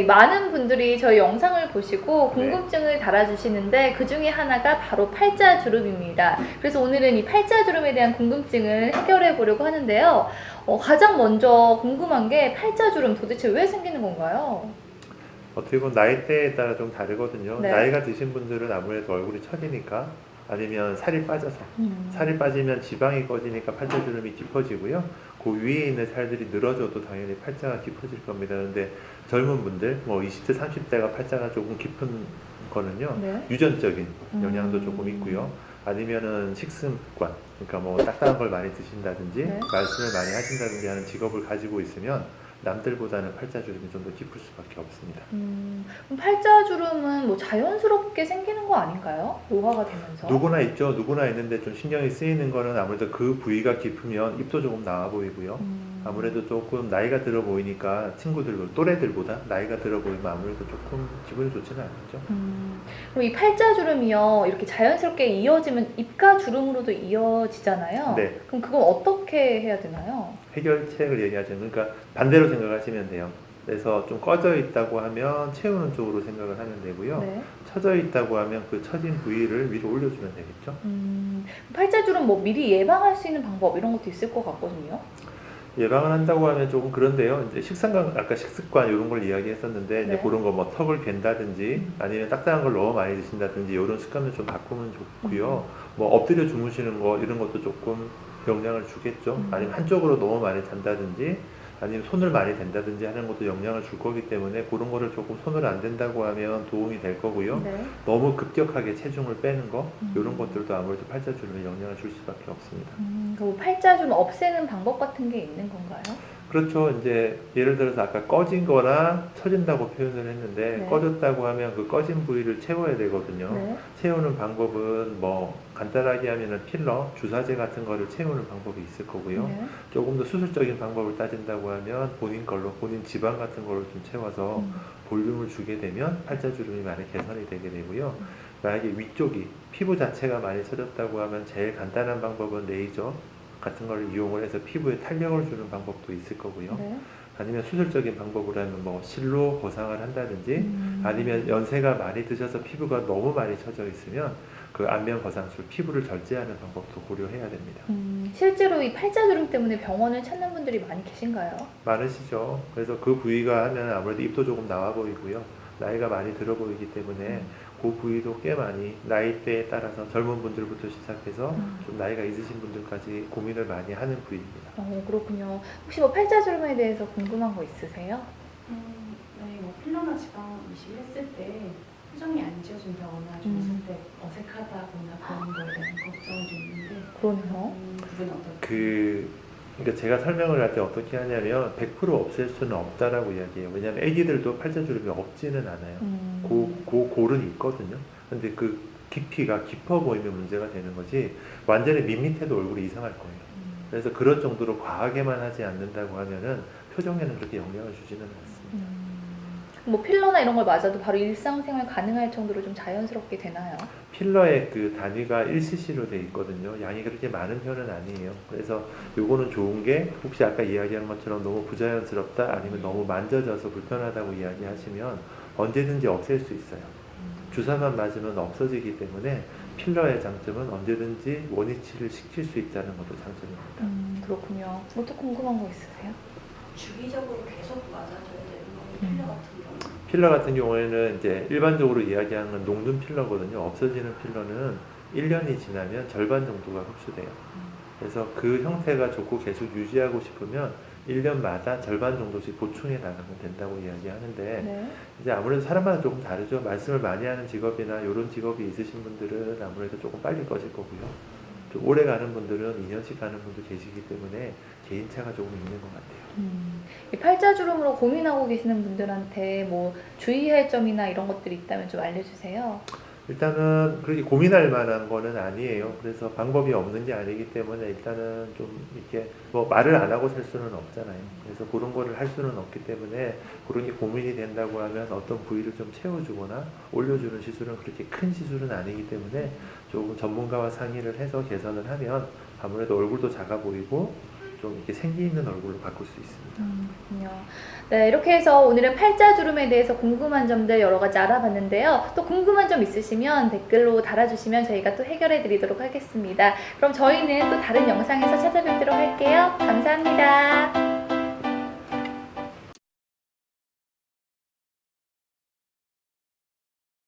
많은 분들이 저희 영상을 보시고 네. 궁금증을 달아주시는데 그 중에 하나가 바로 팔자주름입니다. 그래서 오늘은 이 팔자주름에 대한 궁금증을 해결해 보려고 하는데요. 가장 먼저 궁금한 게 팔자주름 도대체 왜 생기는 건가요? 어떻게 보면 나이대에 따라 좀 다르거든요. 네. 나이가 드신 분들은 아무래도 얼굴이 처지니까, 아니면 살이 빠져서, 살이 빠지면 지방이 꺼지니까 팔자주름이 깊어지고요. 그 위에 있는 살들이 늘어져도 당연히 팔자가 깊어질 겁니다. 그런데 젊은 분들, 뭐 20대, 30대가 팔자가 조금 깊은 거는요, 네. 유전적인 영향도 조금 있고요. 아니면은 식습관, 그러니까 뭐 딱딱한 걸 많이 드신다든지, 네. 말씀을 많이 하신다든지 하는 직업을 가지고 있으면 남들보다는 팔자주름이 좀 더 깊을 수밖에 없습니다. 그럼 팔자주름은 뭐 자연스럽게 생기는 거 아닌가요? 노화가 되면서? 누구나 있죠. 누구나 있는데 좀 신경이 쓰이는 거는 아무래도 그 부위가 깊으면 입도 조금 나와 보이고요. 아무래도 조금 나이가 들어 보이니까 친구들, 또래들보다 나이가 들어 보이면 아무래도 조금 기분이 좋지는 않죠. 그럼 이 팔자주름이요, 이렇게 자연스럽게 이어지면 입가주름으로도 이어지잖아요. 네. 그럼 그건 어떻게 해야 되나요? 해결책을 얘기하죠. 그러니까 반대로 생각하시면 돼요. 그래서 좀 꺼져 있다고 하면 채우는 쪽으로 생각을 하면 되고요. 네. 처져 있다고 하면 그 처진 부위를 위로 올려주면 되겠죠. 팔자주름 뭐 미리 예방할 수 있는 방법 이런 것도 있을 것 같거든요. 예방을 한다고 하면 조금 그런데요. 이제 식습관, 아까 식습관 이런 걸 이야기했었는데, 이제 네. 그런 거 뭐 턱을 갠다든지 아니면 딱딱한 걸 너무 많이 드신다든지 이런 습관을 좀 바꾸면 좋고요. 뭐 엎드려 주무시는 거 이런 것도 조금 영향을 주겠죠. 아니면 한쪽으로 너무 많이 잔다든지 아니면 손을 많이 댄다든지 하는 것도 영향을 줄 거기 때문에 그런 거를 조금 손을 안 댄다고 하면 도움이 될 거고요. 네. 너무 급격하게 체중을 빼는 거 이런 것들도 아무래도 팔자주름에 영향을 줄 수밖에 없습니다. 그럼 팔자주름 없애는 방법 같은 게 있는 건가요? 그렇죠. 이제 예를 들어서 아까 꺼진 거나 처진다고 표현을 했는데, 네. 꺼졌다고 하면 그 꺼진 부위를 채워야 되거든요. 네. 채우는 방법은 뭐 간단하게 하면은 필러, 주사제 같은 거를 채우는 방법이 있을 거고요. 네. 조금 더 수술적인 방법을 따진다고 하면 본인 걸로, 본인 지방 같은 걸로 좀 채워서 볼륨을 주게 되면 팔자주름이 많이 개선이 되게 되고요. 만약에 위쪽이 피부 자체가 많이 처졌다고 하면 제일 간단한 방법은 레이저 같은 걸 이용을 해서 피부에 탄력을 주는 방법도 있을 거고요. 네. 아니면 수술적인 방법으로 하면 뭐 실로 보상을 한다든지, 아니면 연세가 많이 드셔서 피부가 너무 많이 처져 있으면 그 안면 거상술, 피부를 절제하는 방법도 고려해야 됩니다. 실제로 이 팔자주름 때문에 병원을 찾는 분들이 많이 계신가요? 많으시죠. 그래서 그 부위가 하면 아무래도 입도 조금 나와 보이고요. 나이가 많이 들어 보이기 때문에 그 부위도 꽤 많이 나이대에 따라서 젊은 분들부터 시작해서 좀 나이가 있으신 분들까지 고민을 많이 하는 부위입니다. 그렇군요. 혹시 뭐 팔자주름에 대해서 궁금한 거 있으세요? 네, 뭐 필러나 지방 이식했을 때 표정이 안 지어진다거나 좀 있을 때 어색하다거나 그런 거에 대한 걱정도 있는데 그러네요. 그 부분은 어떨까요? 그러니까 제가 설명을 할 때 어떻게 하냐면 100% 없앨 수는 없다라고 이야기해요. 왜냐하면 애기들도 팔자주름이 없지는 않아요. 그 골은 있거든요. 근데 그 깊이가 깊어 보이면 문제가 되는 거지, 완전히 밋밋해도 얼굴이 이상할 거예요. 그래서 그런 정도로 과하게만 하지 않는다고 하면은 표정에는 그렇게 영향을 주지는 않습니다. 뭐 필러나 이런 걸 맞아도 바로 일상생활 가능할 정도로 좀 자연스럽게 되나요? 필러의 그 단위가 1cc로 돼 있거든요. 양이 그렇게 많은 편은 아니에요. 그래서 요거는 좋은 게, 혹시 아까 이야기한 것처럼 너무 부자연스럽다 아니면 너무 만져져서 불편하다고 이야기하시면 언제든지 없앨 수 있어요. 주사만 맞으면 없어지기 때문에 필러의 장점은 언제든지 원위치를 시킬 수 있다는 것도 장점입니다. 그렇군요. 뭐 또 궁금한 거 있으세요? 주기적으로 계속 맞아줘야 되는 거예요, 필러 같은 경우. 필러 같은 경우에는 이제 일반적으로 이야기하는 건 녹는 필러거든요. 없어지는 필러는 1년이 지나면 절반 정도가 흡수돼요. 그래서 그 형태가 좋고 계속 유지하고 싶으면 1년마다 절반 정도씩 보충해 나가면 된다고 이야기하는데, 네. 이제 아무래도 사람마다 조금 다르죠. 말씀을 많이 하는 직업이나 이런 직업이 있으신 분들은 아무래도 조금 빨리 꺼질 거고요. 좀 오래 가는 분들은 2년씩 가는 분도 계시기 때문에 개인차가 조금 있는 것 같아요. 이 팔자주름으로 고민하고 계시는 분들한테 뭐 주의할 점이나 이런 것들이 있다면 좀 알려주세요. 일단은 그렇게 고민할 만한 거는 아니에요. 그래서 방법이 없는 게 아니기 때문에 일단은 좀 이렇게 뭐 말을 안 하고 살 수는 없잖아요. 그래서 그런 거를 할 수는 없기 때문에 그런 게 고민이 된다고 하면 어떤 부위를 좀 채워주거나 올려주는 시술은 그렇게 큰 시술은 아니기 때문에 조금 전문가와 상의를 해서 개선을 하면 아무래도 얼굴도 작아 보이고 좀 이렇게 생기 있는 얼굴로 바꿀 수 있습니다. 그렇군요. 네, 이렇게 해서 오늘은 팔자주름에 대해서 궁금한 점들 여러 가지 알아봤는데요. 또 궁금한 점 있으시면 댓글로 달아주시면 저희가 또 해결해 드리도록 하겠습니다. 그럼 저희는 또 다른 영상에서 찾아뵙도록 할게요. 감사합니다.